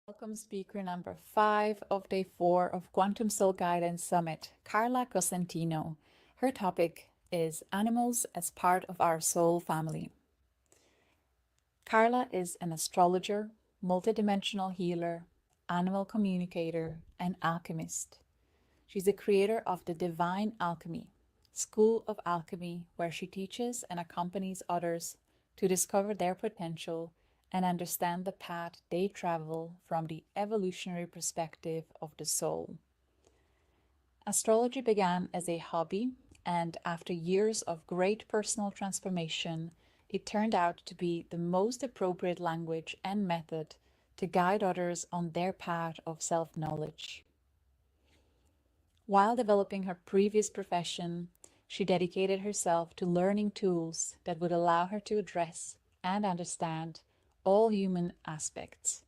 Welcome speaker number 5 of day 4 of Quantum Soul Guidance Summit, Carla C. Her topic is animals as part of our soul family. Carla is an astrologer, multidimensional healer, animal communicator, and alchemist. She's the creator of the Divine Alchemy, School of Alchemy, where she teaches and accompanies others to discover their potential and understand the path they travel from the evolutionary perspective of the soul. Astrology began as a hobby, and after years of great personal transformation, it turned out to be the most appropriate language and method to guide others on their path of self-knowledge. While developing her previous profession, she dedicated herself to learning tools that would allow her to address and understand all human aspects: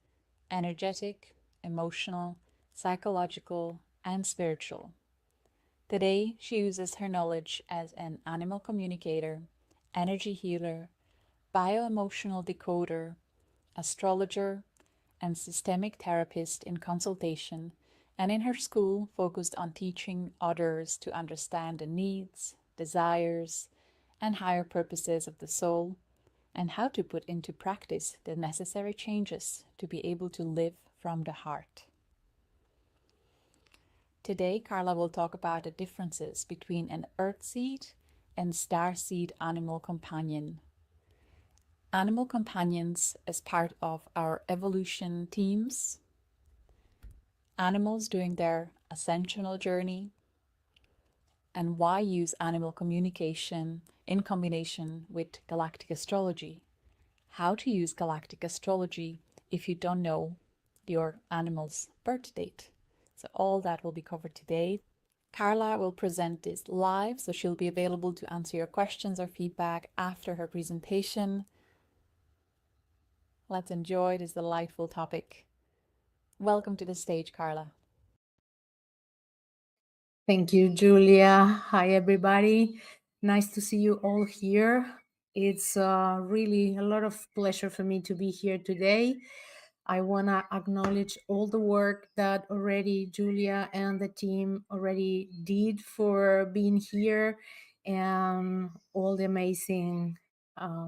energetic, emotional, psychological, and spiritual. Today, she uses her knowledge as an animal communicator, energy healer, bioemotional decoder, astrologer, and systemic therapist in consultation, and in her school focused on teaching others to understand the needs, desires, and higher purposes of the soul, and how to put into practice the necessary changes to be able to live from the heart. Today, Carla will talk about the differences between an earthseed and starseed animal companion. Animal companions as part of our evolution teams, animals doing their ascensional journey, and why use animal communication in combination with galactic astrology. How to use galactic astrology if you don't know your animal's birth date. So all that will be covered today. Carla will present this live, so she'll be available to answer your questions or feedback after her presentation. Let's enjoy this delightful topic. Welcome to the stage, Carla. Thank you, Julia. Hi, everybody. Nice to see you all here. It's really a lot of pleasure for me to be here today. I want to acknowledge all the work that already Julia and the team already did for being here, and all the amazing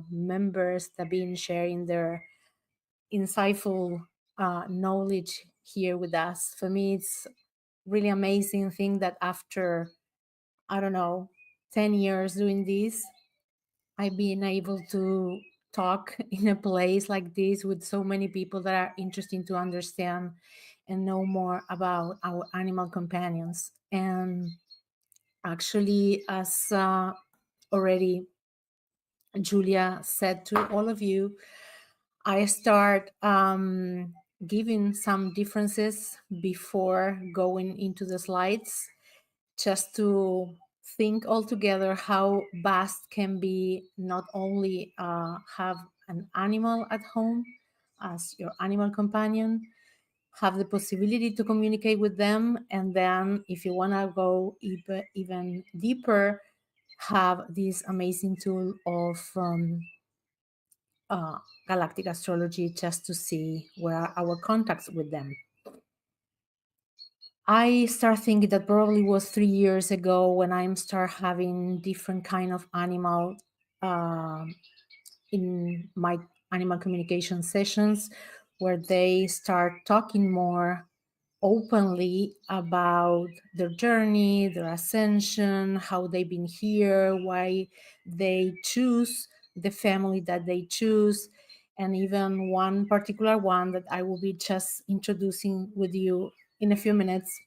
members that have been sharing their insightful knowledge here with us. For me, it's really amazing thing that after, I don't know, 10 years doing this, I've been able to talk in a place like this with so many people that are interested to understand and know more about our animal companions. And actually, as already Julia said to all of you, I start giving some differences before going into the slides, just to think altogether how vast can be not only have an animal at home as your animal companion, have the possibility to communicate with them, and then if you want to go even deeper, have this amazing tool of galactic astrology, just to see where are our contacts with them. I start thinking that probably was 3 years ago when I start having different kind of animal in my animal communication sessions, where they start talking more openly about their journey, their ascension, how they've been here, why they choose the family that they choose, and even one particular one that I will be just introducing with you in a few minutes,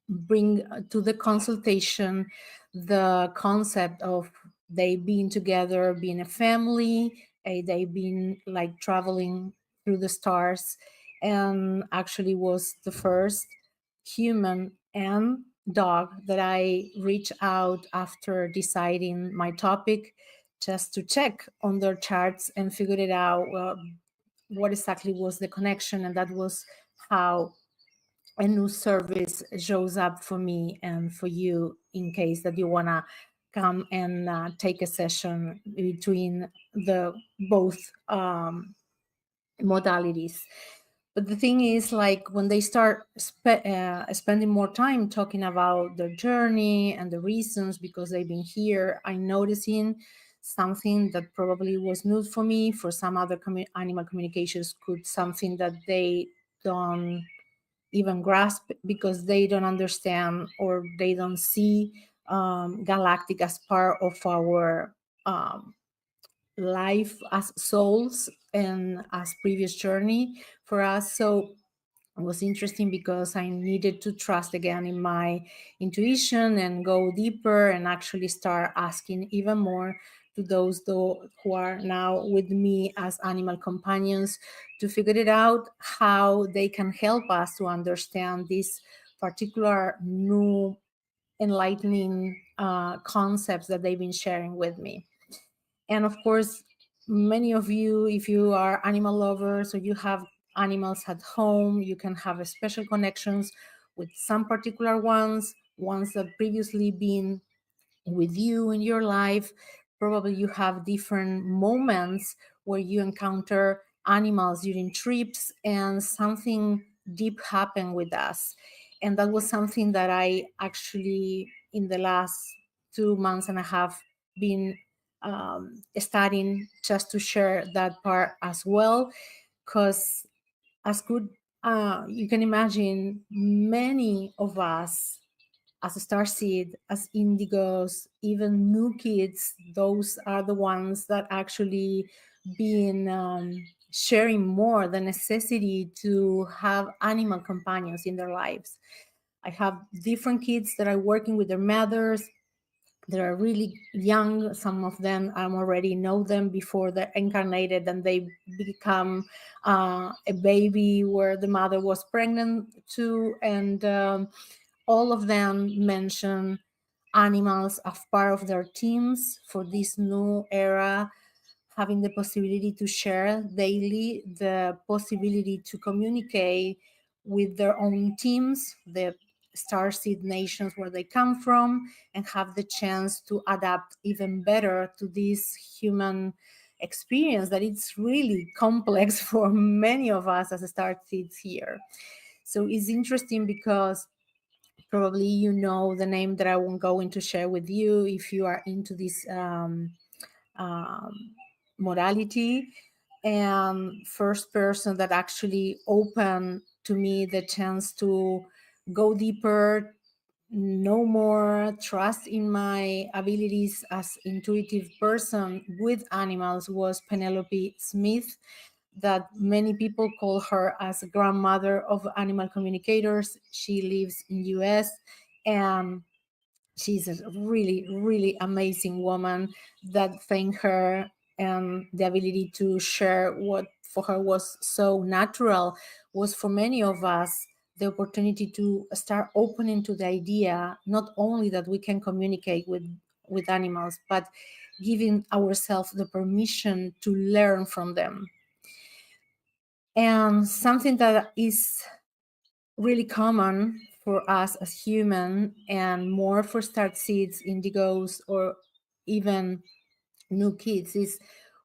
bring to the consultation the concept of they being together, being a family, they being like traveling through the stars, and actually was the first human and dog that I reached out after deciding my topic, just to check on their charts and figure it out, what exactly was the connection. And that was how a new service shows up for me and for you, in case that you want to come and take a session between the both modalities. But the thing is, like, when they start spending more time talking about their journey and the reasons because they've been here, I'm noticing something that probably was new for me. For some other animal communications, could something that they don't even grasp because they don't understand or they don't see galactic as part of our um, life as souls and as previous journey for us. So it was interesting because I needed to trust again in my intuition and go deeper and actually start asking even more to those who are now with me as animal companions to figure it out how they can help us to understand this particular new enlightening concepts that they've been sharing with me. And of course, many of you, if you are animal lovers or you have animals at home, you can have a special connections with some particular ones that previously been with you in your life. Probably you have different moments where you encounter animals during trips and something deep happened with us. And that was something that I actually, in the last 2 months and a half, been studying just to share that part as well. Because as good, you can imagine, many of us as a starseed, as indigos, even new kids, those are the ones that actually been sharing more the necessity to have animal companions in their lives. I have different kids that are working with their mothers. They are really young. Some of them I already know them before they're incarnated and they become a baby where the mother was pregnant too. And all of them mention animals as part of their teams for this new era, having the possibility to share daily, the possibility to communicate with their own teams, the starseed nations where they come from, and have the chance to adapt even better to this human experience that it's really complex for many of us as starseeds here. So it's interesting because probably you know the name that I won't go into share with you if you are into this um, modality. And first person that actually opened to me the chance to go deeper, know more, trust in my abilities as intuitive person with animals was Penelope Smith, that many people call her as a grandmother of animal communicators. She lives in US and she's a really, really amazing woman that thank her and the ability to share what for her was so natural was for many of us the opportunity to start opening to the idea not only that we can communicate with animals but giving ourselves the permission to learn from them. And something that is really common for us as human and more for start seeds, indigos, or even new kids is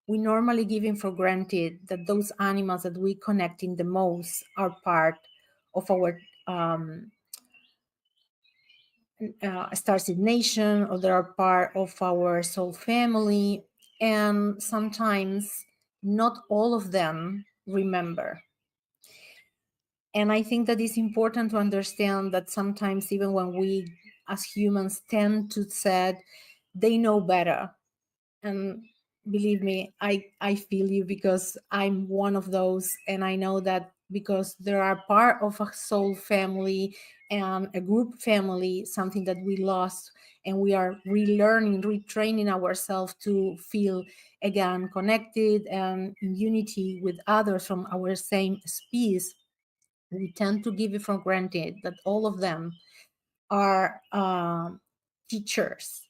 we normally giving for granted that those animals that we connecting the most are part of our starseed nation, or they are part of our soul family, and sometimes not all of them remember. And I think that it's important to understand that sometimes even when we as humans tend to say they know better, and believe me, I feel you because I'm one of those, and I know that because there are part of a soul family and a group family, something that we lost, and we are relearning, retraining ourselves to feel again connected and in unity with others from our same species. We tend to give it for granted that all of them are teachers.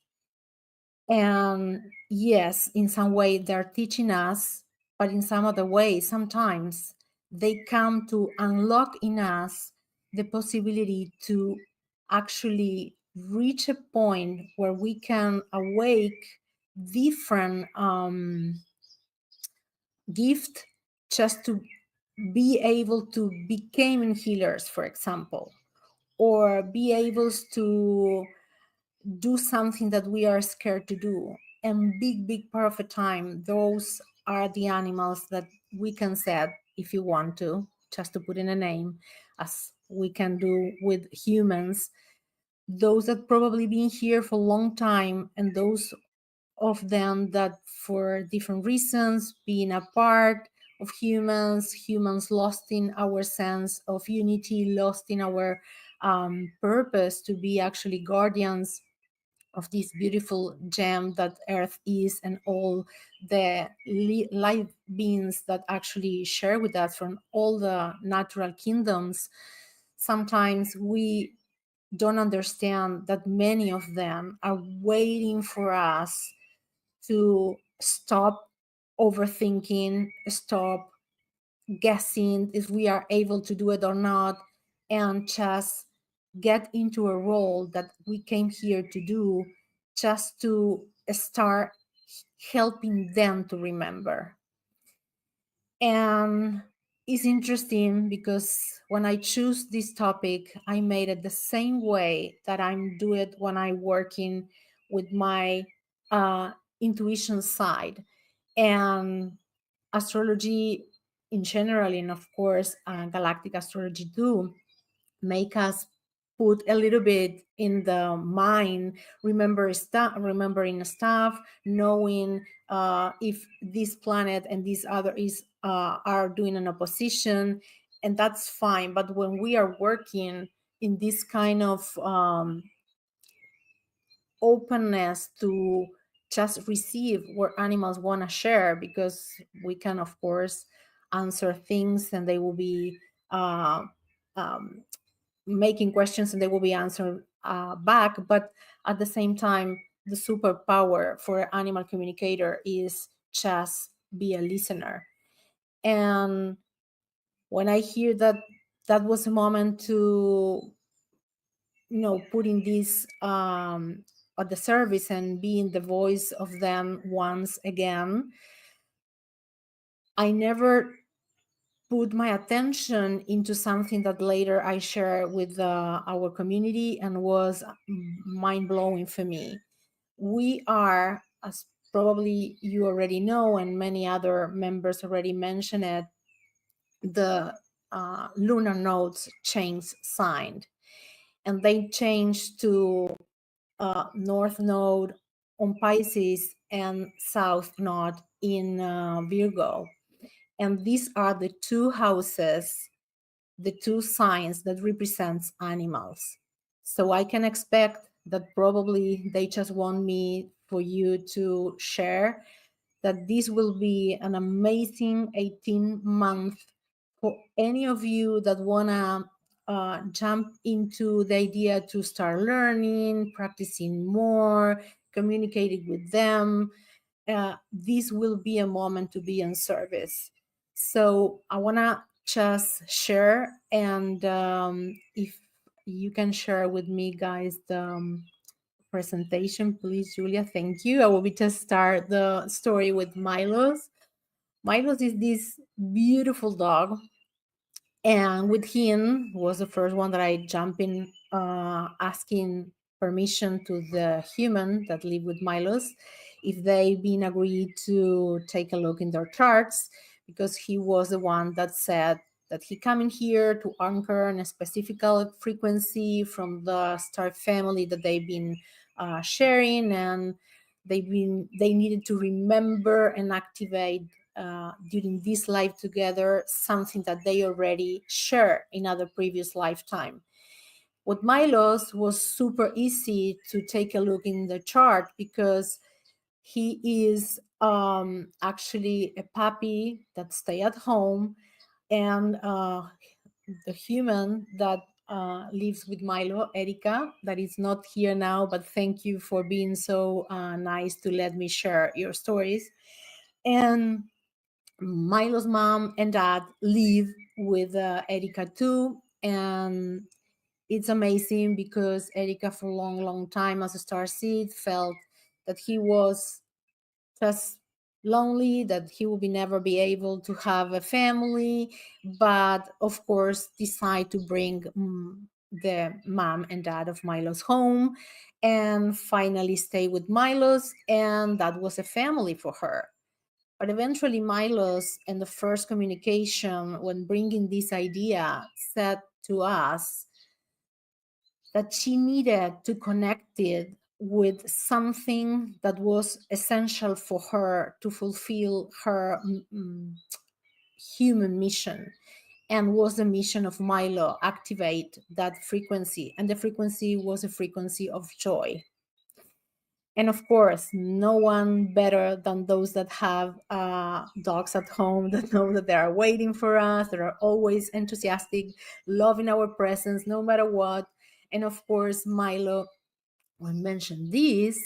And yes, in some way they're teaching us, but in some other way, sometimes they come to unlock in us the possibility to actually reach a point where we can awake different gift just to be able to become healers, for example, or be able to do something that we are scared to do. And big part of the time, those are the animals that we can set, if you want to, just to put in a name, as we can do with humans, those that probably been here for a long time, and those of them that for different reasons being a part of humans lost in our sense of unity, lost in our purpose to be actually guardians of this beautiful gem that earth is, and all the life beings that actually share with us from all the natural kingdoms. Sometimes we don't understand that many of them are waiting for us to stop overthinking, stop guessing if we are able to do it or not, and just get into a role that we came here to do, just to start helping them to remember. And it's interesting because when I choose this topic, I made it the same way that I'm do it when I'm working with my intuition side. And astrology in general, and of course, galactic astrology too, make us put a little bit in the mind, remembering stuff, knowing if this planet and this other is are doing an opposition, and that's fine. But when we are working in this kind of openness to just receive what animals want to share, because we can of course answer things and they will be uh, um, making questions and they will be answered back. But at the same time, the superpower for an animal communicator is just be a listener. And when I hear that, that was a moment to, putting this at the service and being the voice of them once again, I never put my attention into something that later I share with our community and was mind blowing for me. We are, as probably you already know, and many other members already mentioned it, the lunar nodes change sign, and they change to north node on Pisces and south node in Virgo. And these are the two houses, the two signs that represents animals. So I can expect that probably they just want me for you to share that this will be an amazing 18-month for any of you that want to jump into the idea to start learning, practicing more, communicating with them. This will be a moment to be in service. So I want to just share, and if you can share with me, guys, the presentation, please, Julia. Thank you. I will be just start the story with Milos. Milos is this beautiful dog, and with him was the first one that I jumped in, asking permission to the human that live with Milos if they been agreed to take a look in their charts, because he was the one that said that he coming here to anchor in a specific frequency from the star family that they've been sharing, and they needed to remember and activate during this life together something that they already shared in other previous lifetime. With Milos was super easy to take a look in the chart because he is actually a puppy that stay at home, and the human that lives with Milo, Erica, that is not here now, but thank you for being so nice to let me share your stories. And Milo's mom and dad live with Erica too, and it's amazing because Erica, for a long time as a starseed, felt that he was just lonely, that he will never be able to have a family, but of course decide to bring the mom and dad of Milos home and finally stay with Milos, and that was a family for her. But eventually Milos, in the first communication when bringing this idea, said to us that she needed to connect it with something that was essential for her to fulfill her human mission, and was the mission of Milo, activate that frequency. And the frequency was a frequency of joy. And of course, no one better than those that have dogs at home that know that they are waiting for us, that are always enthusiastic, loving our presence no matter what. And of course, Milo, when mentioned this,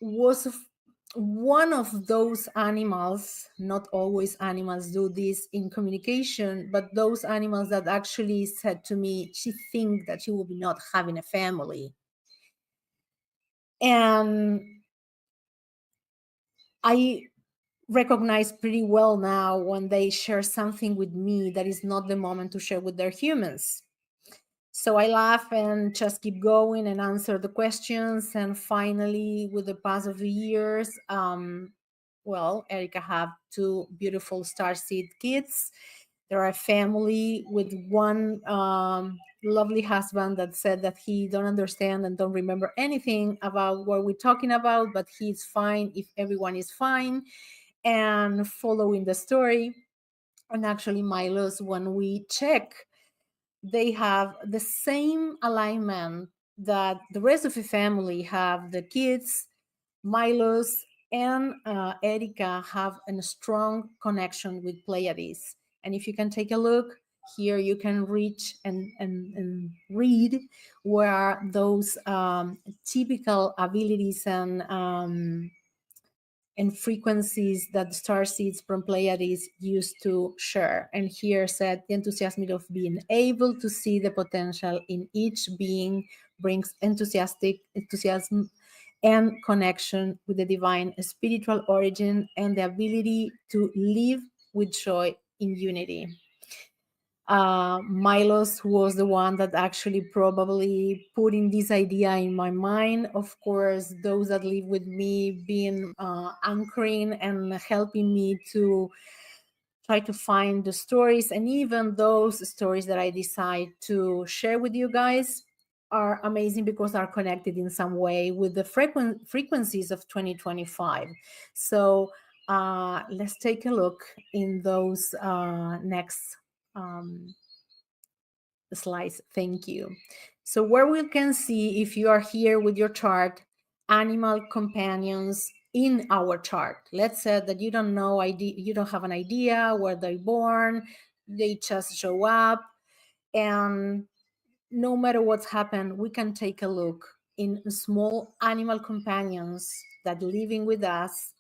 was one of those animals. Not always animals do this in communication, but those animals that actually said to me she think that she will be not having a family. And I recognize pretty well now when they share something with me that is not the moment to share with their humans. So I laugh and just keep going and answer the questions. And finally, with the pass of the years, well, Erica have two beautiful starseed kids. They're a family with one lovely husband that said that he don't understand and don't remember anything about what we're talking about, but he's fine if everyone is fine and following the story. And actually, Milos, when we check, they have the same alignment that the rest of the family have. The kids, Milos and Erica, have a strong connection with Pleiades. And if you can take a look here, you can reach and read where those typical abilities and frequencies that the star seeds from Pleiades used to share. And here said, the enthusiasm of being able to see the potential in each being brings enthusiasm and connection with the divine spiritual origin and the ability to live with joy in unity. Milos was the one that actually probably putting this idea in my mind. Of course, those that live with me being anchoring and helping me to try to find the stories, and even those stories that I decide to share with you guys are amazing because are connected in some way with the frequencies of 2025. So let's take a look in those next slides. Thank you. So where we can see, if you are here with your chart, animal companions in our chart. Let's say that you don't know, you don't have an idea where they're born, they just show up, and no matter what's happened, we can take a look in small animal companions that living with us.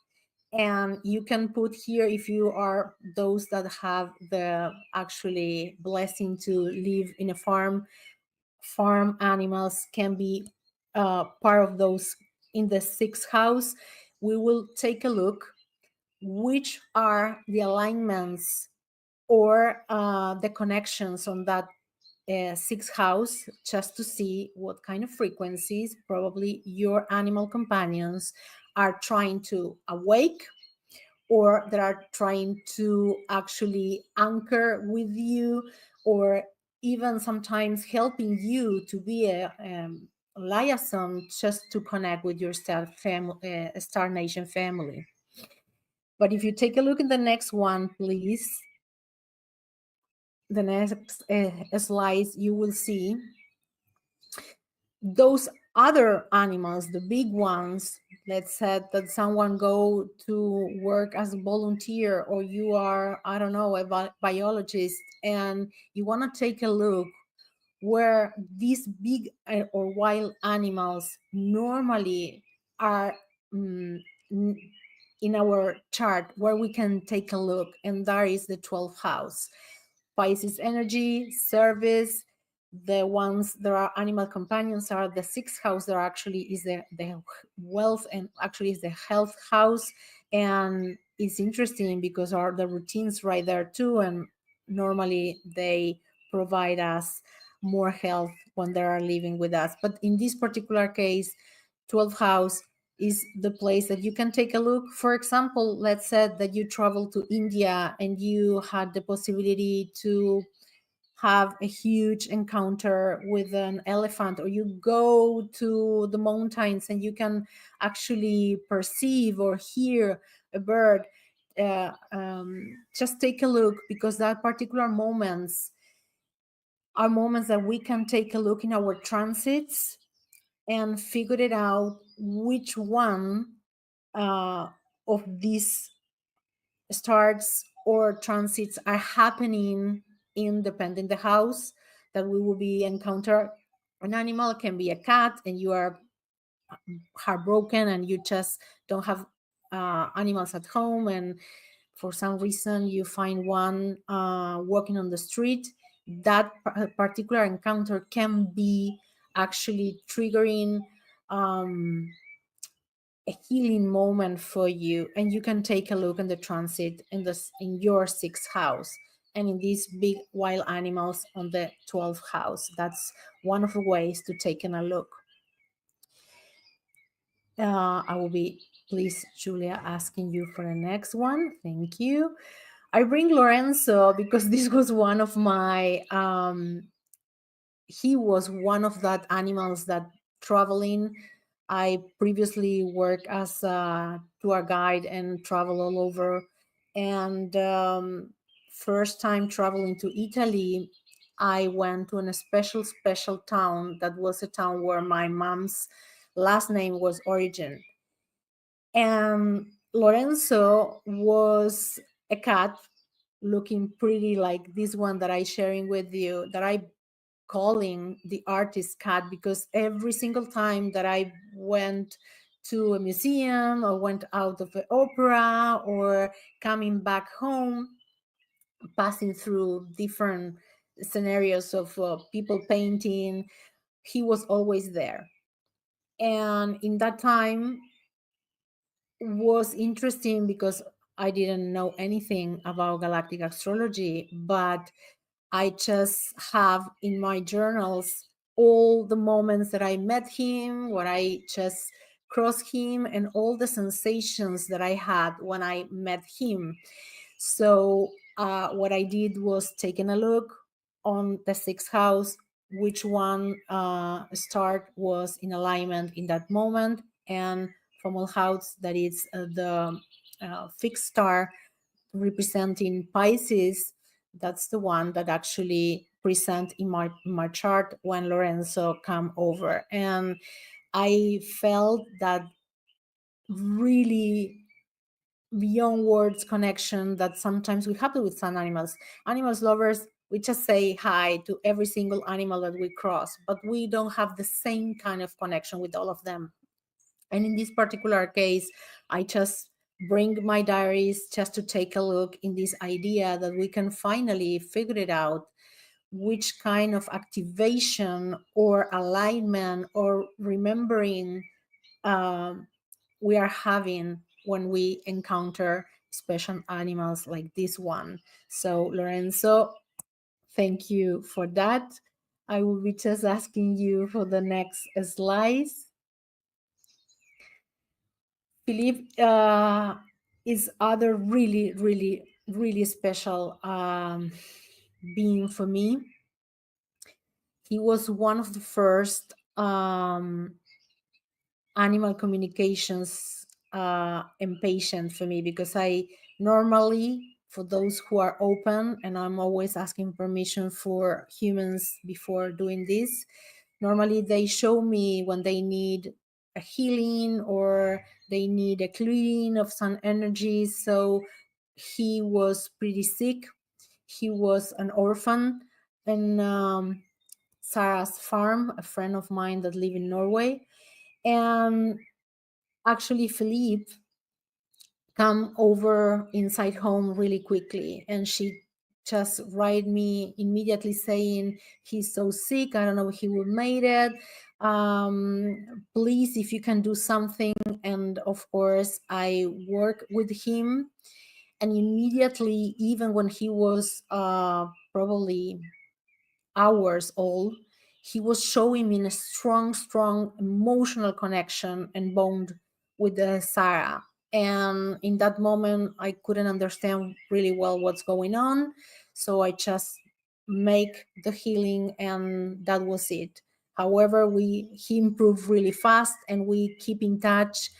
And you can put here, if you are those that have the actually blessing to live in a farm animals can be part of those in the sixth house. We will take a look which are the alignments or the connections on that sixth house, just to see what kind of frequencies probably your animal companions are trying to awake, or that are trying to actually anchor with you, or even sometimes helping you to be a liaison just to connect with your Star Nation family. But if you take a look at the next one, please, the next slides, you will see those other animals, the big ones. Let's say that someone go to work as a volunteer, or you are, I don't know, a biologist, and you want to take a look where these big or wild animals normally are in our chart, where we can take a look, and that is the 12th house. Pisces energy, service. The ones that are animal companions are the sixth house, that actually is the wealth, and actually is the health house. And it's interesting because are the routines right there too, and normally they provide us more health when they are living with us. But in this particular case, 12th house is the place that you can take a look. For example, let's say that you travel to India and you had the possibility to have a huge encounter with an elephant, or you go to the mountains and you can actually perceive or hear a bird. Just take a look, because that particular moments are moments that we can take a look in our transits and figure it out which one uh, of these starts or transits are happening in depending the house that we will be encounter. An animal can be a cat and you are heartbroken and you just don't have animals at home, and for some reason you find one walking on the street. That particular encounter can be actually triggering um, a healing moment for you, and you can take a look in the transit in your sixth house, and in these big wild animals on the 12th house. That's one of the ways to take a look. I will be, please, Julia, asking you for the next one. Thank you. I bring Lorenzo because this was one of my he was one of that animals that traveling. I previously worked as a tour guide and travel all over. And first time traveling to Italy, I went to a special town that was a town where my mom's last name was origin. And Lorenzo was a cat looking pretty like this one that I sharing with you, that I calling the artist cat, because every single time that I went to a museum or went out of the opera or coming back home, passing through different scenarios of people painting, he was always there. And in that time was interesting because I didn't know anything about galactic astrology, but I just have in my journals all the moments that I met him, where I just crossed him, and all the sensations that I had when I met him. So, what I did was taking a look on the sixth house, which one start was in alignment in that moment, and from all house that is the fixed star representing Pisces. That's the one that actually present in my chart when Lorenzo come over. And I felt that really beyond words connection that sometimes we have with some animals. Animals lovers, we just say hi to every single animal that we cross, but we don't have the same kind of connection with all of them. And in this particular case, I just bring my diaries just to take a look in this idea that we can finally figure it out which kind of activation or alignment or remembering we are having when we encounter special animals like this one. So, Lorenzo, thank you for that. I will be just asking you for the next slides. Philippe is other really special being for me. He was one of the first animal communications impatient for me, because I normally, for those who are open, and I'm always asking permission for humans before doing this, normally they show me when they need a healing or they need a clearing of some energies. So he was pretty sick. He was an orphan in Sarah's farm, a friend of mine that live in Norway. And actually Philippe come over inside home really quickly, and she just write me immediately saying he's so sick, I don't know if he will make it, please if you can do something. And of course I work with him, and immediately, even when he was probably hours old, he was showing me a strong emotional connection and bond with Sarah. And in that moment, I couldn't understand really well what's going on. So I just make the healing, and that was it. However, he improved really fast, and we keep in touch,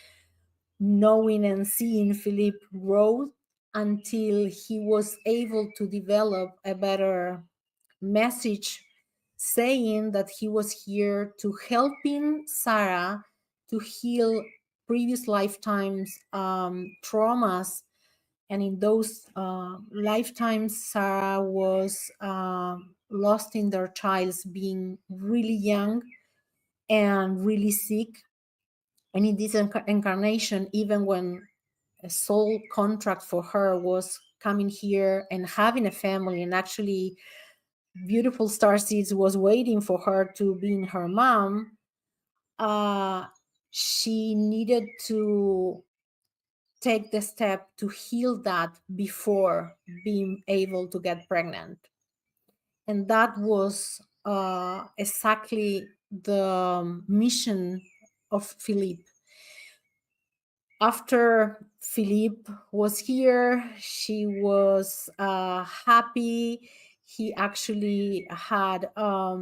knowing and seeing Philippe grow until he was able to develop a better message, saying that he was here to helping Sarah to heal previous lifetimes traumas. And in those lifetimes, Sarah was lost in their childs being really young and really sick. And in this incarnation, even when a soul contract for her was coming here and having a family, and actually beautiful star seeds was waiting for her to be her mom, she needed to take the step to heal that before being able to get pregnant. And that was exactly the mission of Philippe. After Philippe was here, she was happy. He actually had a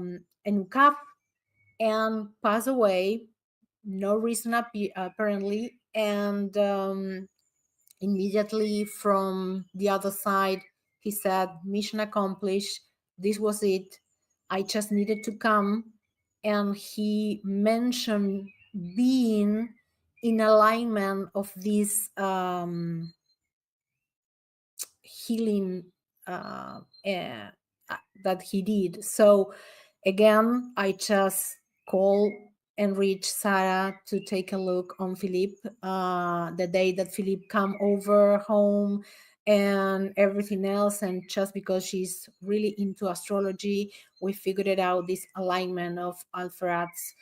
UCAP and passed away, no reason apparently. And immediately from the other side, he said, mission accomplished. This was it. I just needed to come. And he mentioned being in alignment of this healing that he did. So again, I just call and reach Sarah to take a look on Philippe the day that Philippe come over home and everything else. And just because she's really into astrology, we figured it out, this alignment of Alpharat's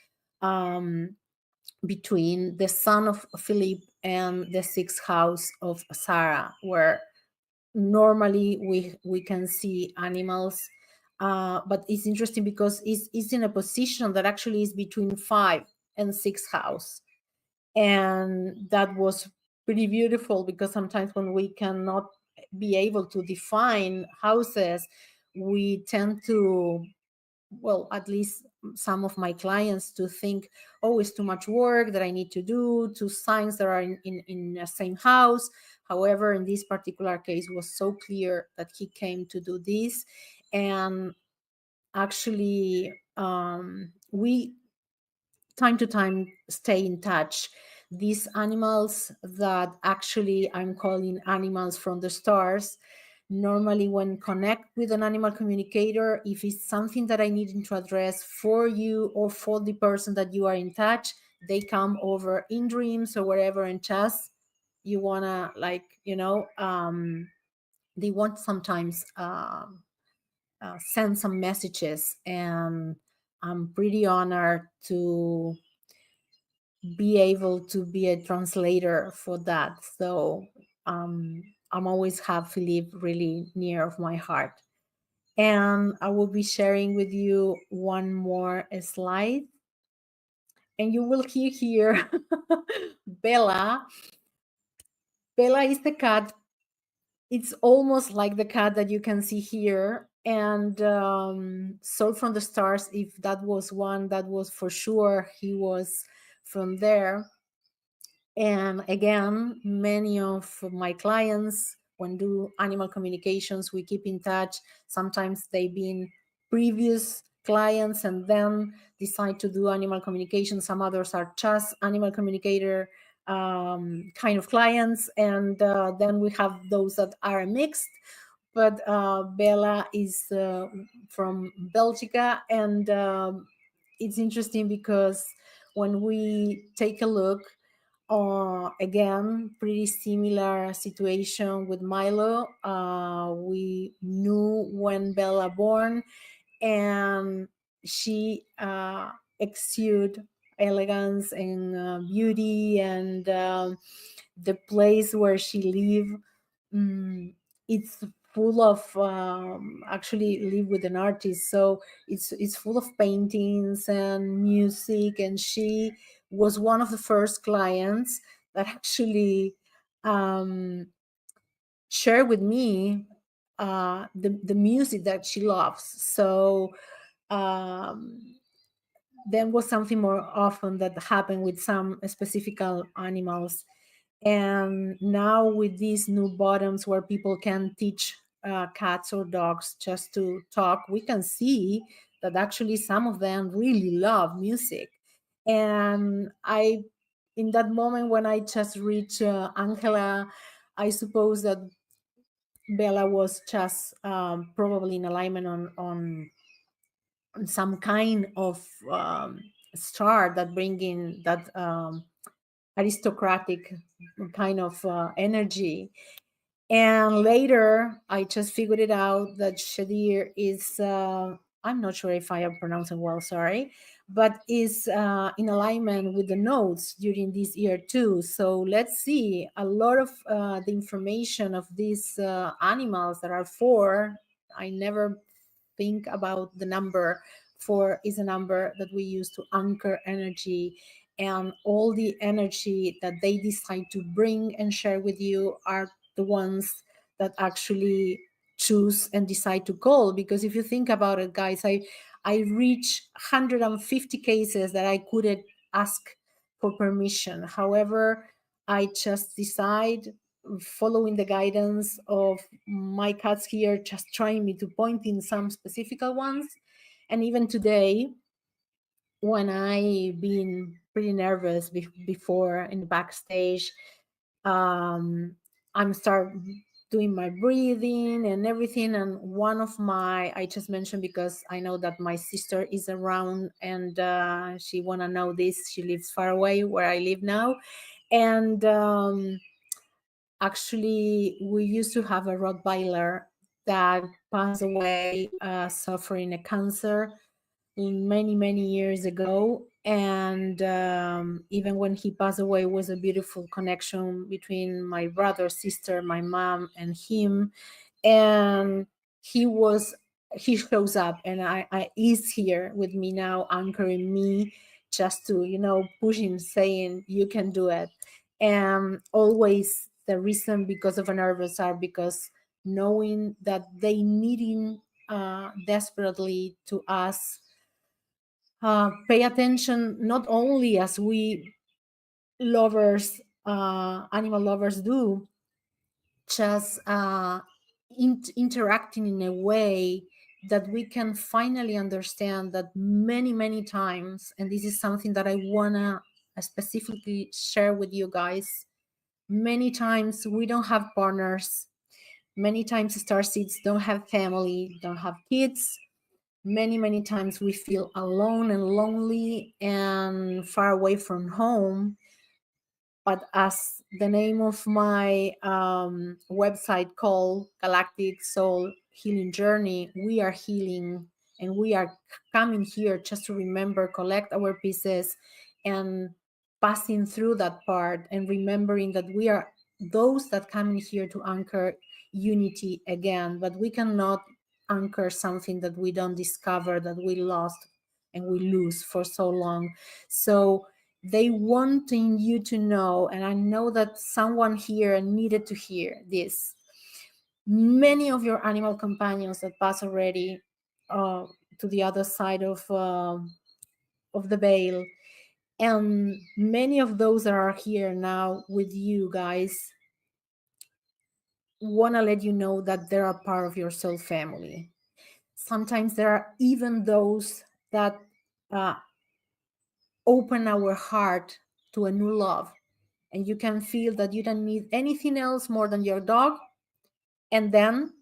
between the son of Philippe and the sixth house of Sarah, where normally we can see animals, but it's interesting because it's in a position that actually is between 5 and 6 house. And that was pretty beautiful, because sometimes when we cannot be able to define houses, we tend to, well, at least some of my clients, to think, oh, it's too much work that I need to do, two signs that are in the same house. However, in this particular case, it was so clear that he came to do this. And actually, we time to time stay in touch. These animals that actually I'm calling animals from the stars, normally when connect with an animal communicator, if it's something that I need to address for you or for the person that you are in touch, they come over in dreams or wherever, and just you wanna, like, they want sometimes send some messages. And I'm pretty honored to be able to be a translator for that. So I'm always have Philippe really near of my heart. And I will be sharing with you one more slide. And you will hear here Bella. Bella is the cat. It's almost like the cat that you can see here. And Soul from the Stars, if that was one, that was for sure he was from there. And again, many of my clients, when do animal communications, we keep in touch. Sometimes they've been previous clients and then decide to do animal communication. Some others are just animal communicator kind of clients. And then we have those that are mixed. But Bella is from Belgica. And it's interesting because when we take a look, Again, pretty similar situation with Milo. We knew when Bella born, and she exuded elegance and beauty, and the place where she live, it's full of actually live with an artist, so it's full of paintings and music, and she was one of the first clients that actually um, shared with me the music that she loves. So um, then was something more often that happened with some specific animals. And now with these new bottoms where people can teach cats or dogs just to talk, we can see that actually some of them really love music. And I, in that moment when I just reached Angela, I suppose that Bella was just probably in alignment on some kind of star that bringing that aristocratic kind of energy. And later, I just figured it out that Shadir is, I'm not sure if I am pronouncing well, sorry, but is in alignment with the nodes during this year too. So let's see, a lot of the information of these animals that are four, I never think about the number. Four is a number that we use to anchor energy, and all the energy that they decide to bring and share with you are the ones that actually choose and decide to call. Because if you think about it, guys, I reach 150 cases that I couldn't ask for permission. However, I just decide, following the guidance of my cats here, just trying me to point in some specific ones. And even today, when I been pretty nervous before in the backstage, um, I'm start doing my breathing and everything. And one of my, I just mentioned because I know that my sister is around, and she wanna know this. She lives far away where I live now, and actually we used to have a Rottweiler that passed away suffering a cancer many years ago. And even when he passed away, was a beautiful connection between my brother, sister, my mom, and him. And he was, he shows up, and I is here with me now, anchoring me, just to, you know, push him, saying you can do it. And always the reason because of a nervous are because knowing that they needing desperately to us pay attention, not only as we lovers, animal lovers do, just interacting in a way that we can finally understand that many times, and this is something that I wanna specifically share with you guys, many times we don't have partners, many times starseeds don't have family, don't have kids, many times we feel alone and lonely and far away from home. But as the name of my website called Galactic Soul Healing Journey, we are healing, and we are coming here just to remember, collect our pieces, and passing through that part, and remembering that we are those that come in here to anchor unity again. But we cannot anchor something that we don't discover, that we lost and we lose for so long. So they wanting you to know, and I know that someone here needed to hear this, many of your animal companions that pass already to the other side of the veil, and many of those that are here now with you guys, want to let you know that they're a part of your soul family. Sometimes there are even those that uh, open our heart to a new love, and you can feel that you don't need anything else more than your dog. And then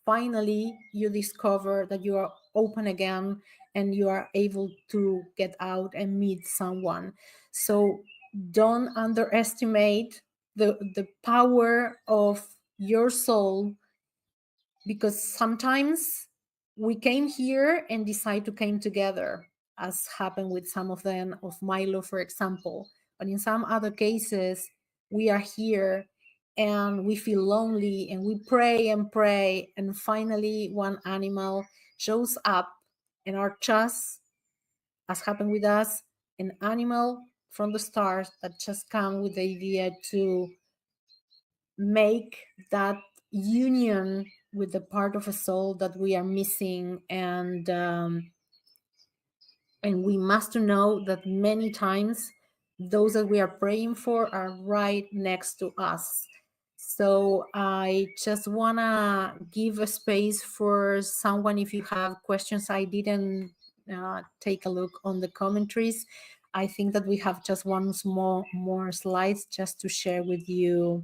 finally you discover that you are open again, and you are able to get out and meet someone. So don't underestimate the power of your soul, because sometimes we came here and decide to came together, as happened with some of them, of Milo, for example. But in some other cases, we are here and we feel lonely and we pray and pray, and finally one animal shows up and our just, as happened with us, an animal from the stars that just come with the idea to make that union with the part of a soul that we are missing. And we must know that many times those that we are praying for are right next to us. So I just want to give a space for someone. If you have questions, I didn't take a look on the commentaries. I think that we have just one more slides just to share with you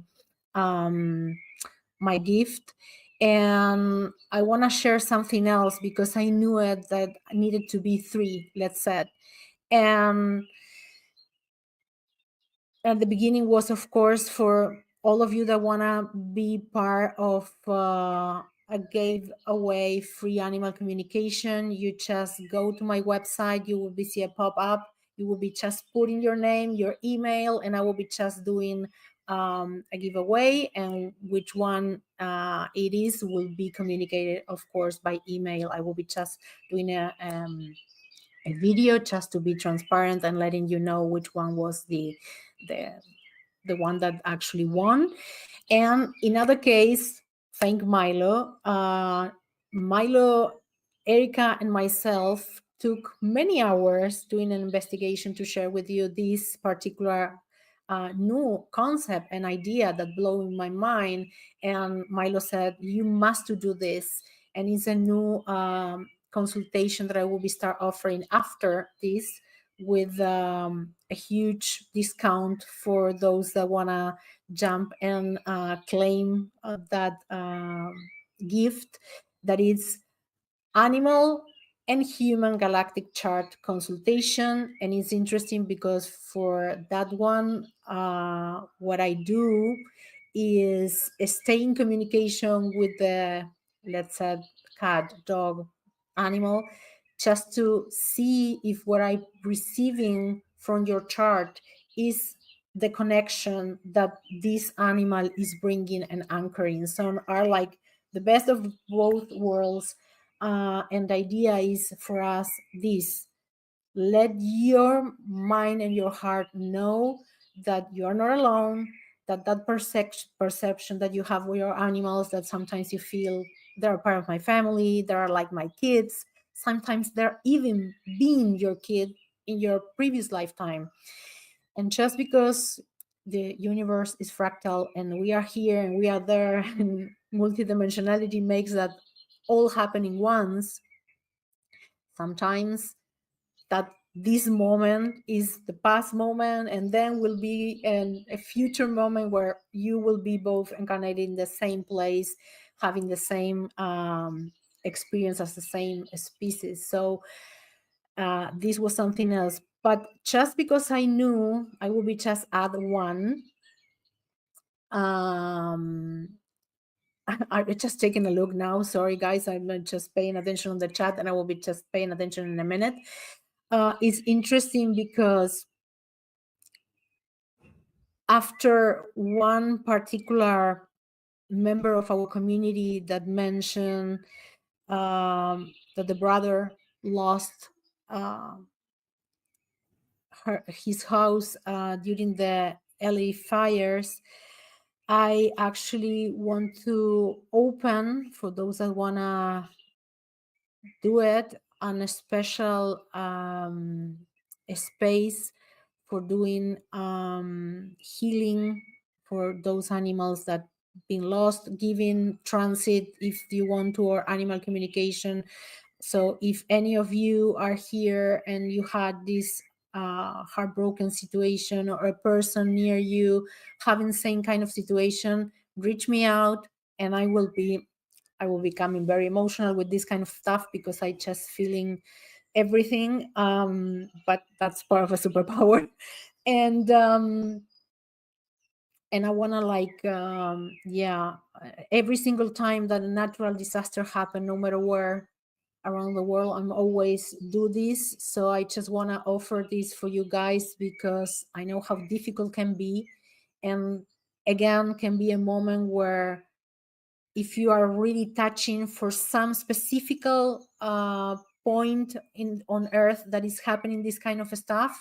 my gift. And I want to share something else because I knew it that needed to be 3, let's say. And at the beginning was, of course, for all of you that want to be part of a giveaway free animal communication. You just go to my website, you will be see a pop-up, you will be just putting your name, your email, and I will be just doing a giveaway, and which one it is will be communicated, of course, by email. I will be just doing a video just to be transparent and letting you know which one was the one that actually won. And in other case, thank Milo. Milo, Erica, and myself took many hours doing an investigation to share with you this particular new concept and idea that blew in my mind. And Milo said, you must do this. And it's a new consultation that I will be start offering after this, with a huge discount for those that want to jump and claim that gift, that is animal and human galactic chart consultation. And it's interesting because for that one, what I do is stay in communication with the, let's say, cat, dog, animal, just to see if what I'm receiving from your chart is the connection that this animal is bringing and anchoring. Some are like the best of both worlds. And the idea is for us this: let your mind and your heart know that you are not alone, that perception that you have with your animals, that sometimes you feel they're part of my family, they're like my kids, sometimes they're even being your kid in your previous lifetime. And just because the universe is fractal and we are here and we are there, and multidimensionality makes that all happening once, sometimes that this moment is the past moment, and then will be a future moment where you will be both incarnated in the same place, having the same experience as the same species. So this was something else. But just because I knew, I will be just add one. I'm just taking a look now. Sorry, guys. I'm just paying attention on the chat, and I will be just paying attention in a minute. It's interesting because after one particular member of our community that mentioned that the brother lost his house during the LA fires, I actually want to open, for those that want to do it, on a special space for doing healing for those animals that been lost, giving transit if you want to, or animal communication. So if any of you are here and you had this heartbroken situation, or a person near you having same kind of situation, reach me out, and I will be becoming very emotional with this kind of stuff because I just feeling everything. But that's part of a superpower. And I want to like, every single time that a natural disaster happen, no matter where around the world, I'm always do this. So I just want to offer this for you guys because I know how difficult can be. And again, can be a moment where if you are really touching for some specific point on earth that is happening this kind of stuff,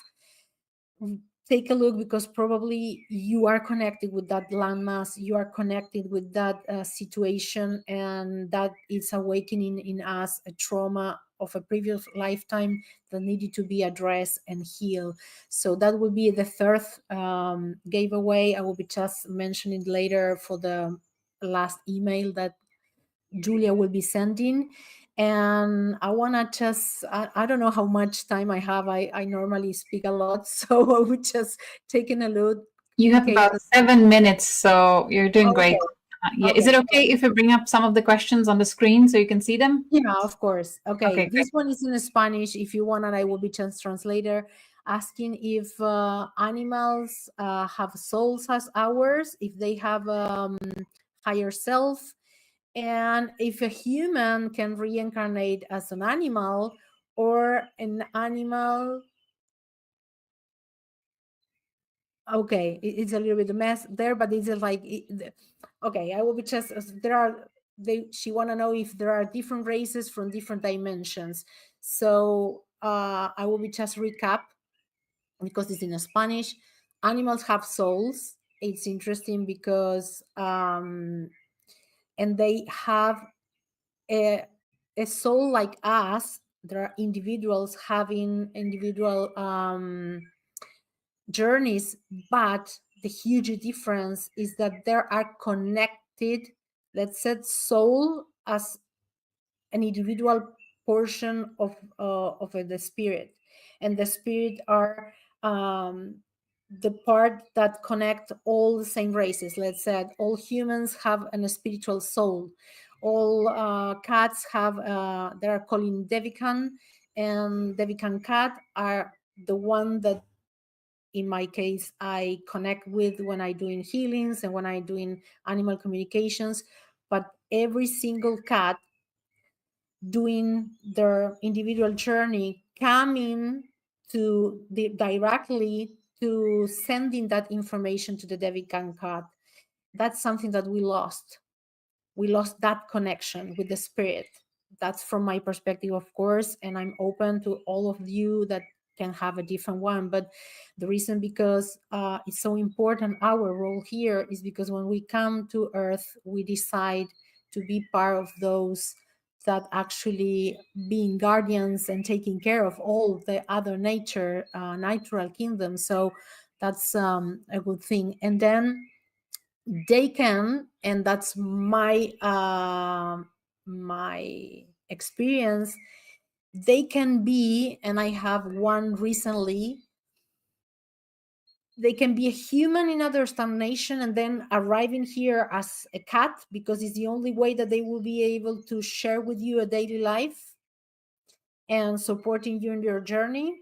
take a look, because probably you are connected with that landmass, you are connected with that situation, and that is awakening in us a trauma of a previous lifetime that needed to be addressed and healed. So that will be the third giveaway. I will be just mentioning later for the last email that Julia will be sending. And I want to just, I don't know how much time I have. I normally speak a lot, so I would just taking a look. You have about 7 minutes, so you're doing great. Yeah. Is Okay. it okay if I bring up some of the questions on the screen so you can see them? Yeah, of course. Okay. Okay, This one is in Spanish. If you want, and I will be just translator, asking if animals have souls as ours, if they have higher self, and if a human can reincarnate as an animal, or an animal. Okay, it's a little bit a mess there, but it's like okay, I will be just, there are, she want to know if there are different races from different dimensions. So I will be just recap, because it's in Spanish. Animals have souls. It's interesting because and they have a soul like us. There are individuals having individual journeys, but the huge difference is that they are connected. Let's say soul as an individual portion of the spirit, and the spirit are the part that connect all the same races. Let's say all humans have a spiritual soul. All cats have they are calling Devikan, and Devikan cat are the one that in my case I connect with when I doing healings and when I doing animal communications. But every single cat doing their individual journey, coming to directly to sending that information to the Devikan cat. That's something that we lost. We lost that connection with the spirit. That's from my perspective, of course, and I'm open to all of you that can have a different one. But the reason, because it's so important, our role here is because when we come to earth, we decide to be part of those that actually being guardians and taking care of all the other natural kingdoms. So that's a good thing. And then they can, and that's my my experience, they can be, and I have one recently, they can be a human in other nation and then arriving here as a cat, because it's the only way that they will be able to share with you a daily life and supporting you in your journey.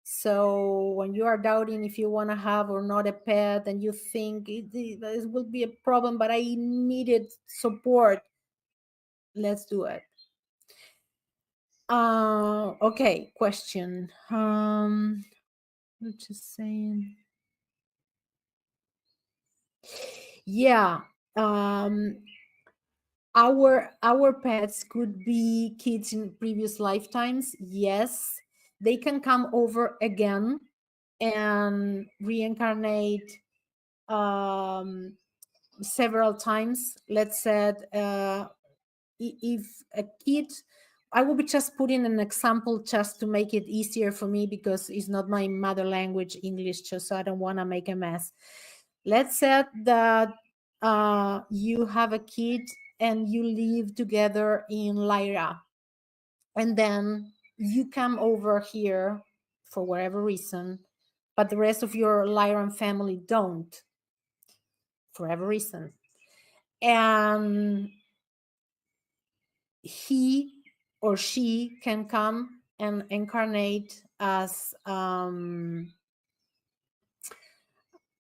So when you are doubting if you want to have or not a pet, and you think it will be a problem, but I needed support, let's do it. Okay, question. Let's just saying. Yeah. Our pets could be kids in previous lifetimes. Yes, they can come over again and reincarnate several times. Let's say if a kid, I will be just putting an example just to make it easier for me, because it's not my mother language, English, just so I don't want to make a mess. Let's say that you have a kid and you live together in Lyra, and then you come over here for whatever reason, but the rest of your Lyran family don't, for whatever reason. And he or she can come and incarnate as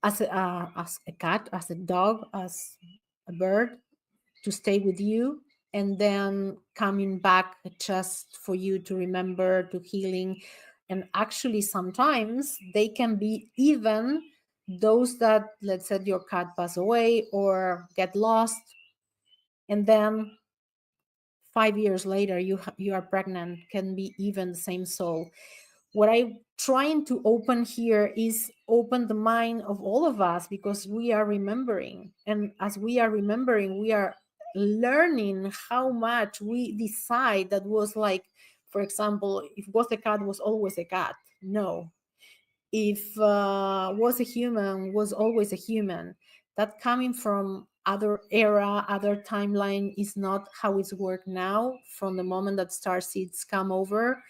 as a cat, as a dog, as a bird, to stay with you, and then coming back just for you to remember, to healing. And actually sometimes they can be even those that, let's say, your cat pass away or get lost, and then 5 years later you are pregnant, can be even the same soul. What I'm trying to open here is open the mind of all of us, because we are remembering, and as we are remembering, we are learning how much we decide that was like, for example, if was a cat, was always a cat. No. If was a human, was always a human. That coming from other era, other timeline, is not how it's worked now. From the moment that star seeds come over,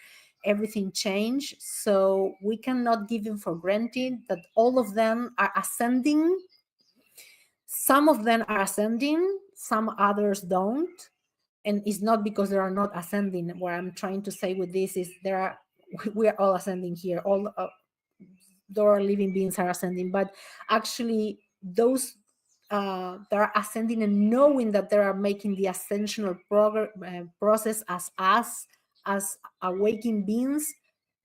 everything changed. So we cannot give them for granted that all of them are ascending. Some of them are ascending, some others don't. And it's not because they are not ascending. What I'm trying to say with this is we are all ascending here. All our living beings are ascending, but actually those that are ascending and knowing that they are making the ascensional process as us, as awakened beings,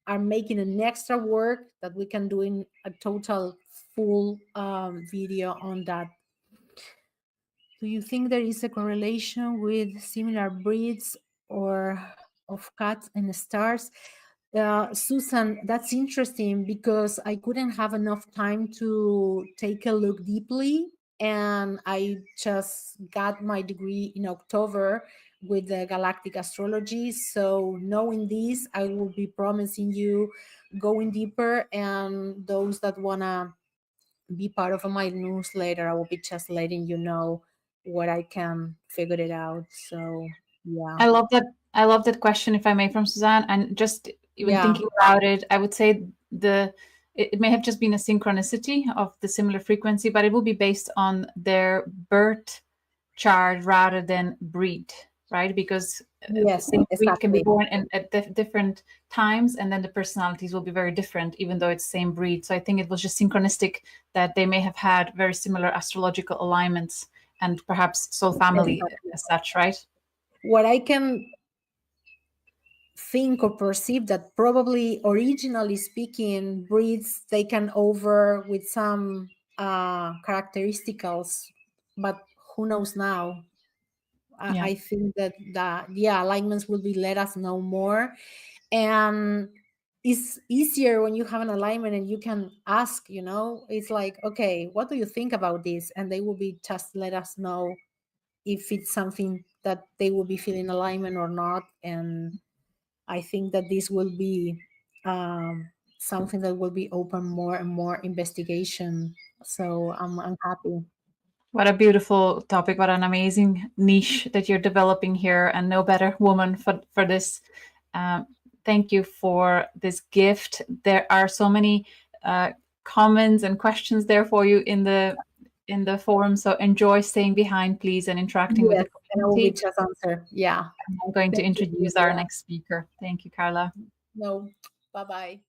are making an extra work that we can do in a total full video on that. Do you think there is a correlation with similar breeds or of cats and stars? Susan, that's interesting, because I couldn't have enough time to take a look deeply. And I just got my degree in October with the Galactic Astrology. So knowing this, I will be promising you going deeper. And those that want to be part of my newsletter, I will be just letting you know what I can figure it out. So yeah. I love that. I love that question, if I may, from Suzanne. And just even thinking about it, I would say it may have just been a synchronicity of the similar frequency, but it will be based on their birth chart rather than breed, right? Because Yes, the same breed can be exactly. born at different times, and then the personalities will be very different, even though it's same breed. So I think it was just synchronistic that they may have had very similar astrological alignments and perhaps soul family Exactly. as such, right? What I can think or perceive, that probably originally speaking, breeds taken over with some characteristics, but who knows now? Yeah. I think that the alignments will be let us know more. And it's easier when you have an alignment and you can ask, it's like, okay, what do you think about this? And they will be just let us know if it's something that they will be feeling alignment or not. And I think that this will be something that will be open more and more investigation. So I'm happy. What a beautiful topic. What an amazing niche that you're developing here, and no better woman for this. Thank you for this gift. There are so many comments and questions there for you in the forum. So enjoy staying behind, please, and interacting with Yes, the and I will be community. just answer. Yeah. I'm going to Thank you, introduce our Julia. next speaker. Thank you, Carla. No, bye bye.